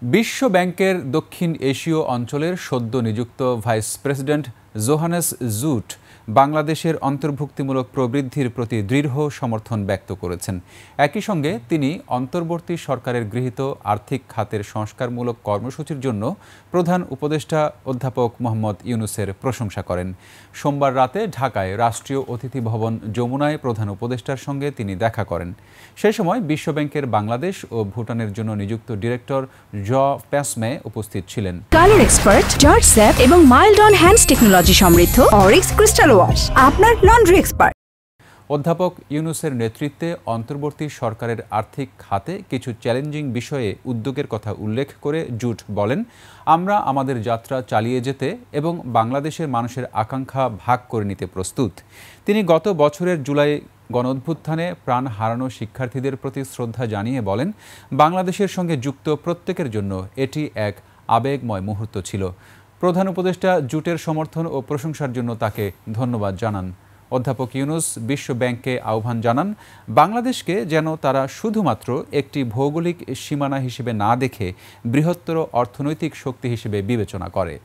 বিশ্ব ব্যাংকের দক্ষিণ এশীয় অঞ্চলের সদ্য নিযুক্ত ভাইস প্রেসিডেন্ট জোহানেস জুট বাংলাদেশের অন্তর্ভুক্তিমূলক প্রবৃদ্ধির প্রতি দৃঢ় সমর্থন ব্যক্ত করেছেন। একই সঙ্গে তিনি অন্তর্বর্তী সরকারের গৃহীত আর্থিক খাতের সংস্কারমূলক কর্মসূচির জন্য প্রধান উপদেষ্টা অধ্যাপক মোহাম্মদ ইউনূসের প্রশংসা করেন। সোমবার রাতে ঢাকায় রাষ্ট্রীয় অতিথি ভবন যমুনায় প্রধান উপদেষ্টার সঙ্গে তিনি দেখা করেন। সেই সময় বিশ্বব্যাংকের বাংলাদেশ ও ভুটানের জন্য নিযুক্ত ডিরেক্টর জ প্যাসমে উপস্থিত ছিলেন। কালার এক্সপার্ট, জর্জ স্যাপ এবং মাইল্ড অন হ্যান্ডস টেকনোলজি সমৃদ্ধ অরিক্স ক্রিস্টাল ওয়াশ আপনার লন্ড্রি এক্সপার্ট। অধ্যাপক ইউনূসের নেতৃত্বে অন্তর্বর্তী সরকারের আর্থিক খাতে কিছু চ্যালেঞ্জিং বিষয়ে উদ্যোগের কথা উল্লেখ করে জুট বলেন, আমরা আমাদের যাত্রা চালিয়ে যেতে এবং বাংলাদেশের মানুষের আকাঙ্ক্ষা ভাগ করে নিতে প্রস্তুত। তিনি গত বছরের জুলাই গণঅভ্যুত্থানে প্রাণ হারানো শিক্ষার্থীদের প্রতি শ্রদ্ধা জানিয়ে বলেন, বাংলাদেশের সঙ্গে যুক্ত প্রত্যেকের জন্য এটি এক আবেগময় মুহূর্ত ছিল। প্রধান উপদেষ্টা জুটের সমর্থন ও প্রশংসার জন্য তাকে ধন্যবাদ জানান। অধ্যাপক ইউনূস বিশ্ব ব্যাংককে আহ্বান জানান, বাংলাদেশকে যেন তারা শুধুমাত্র একটি ভৌগোলিক সীমানা হিসেবে না দেখে বৃহত্তর অর্থনৈতিক শক্তি হিসেবে বিবেচনা করে।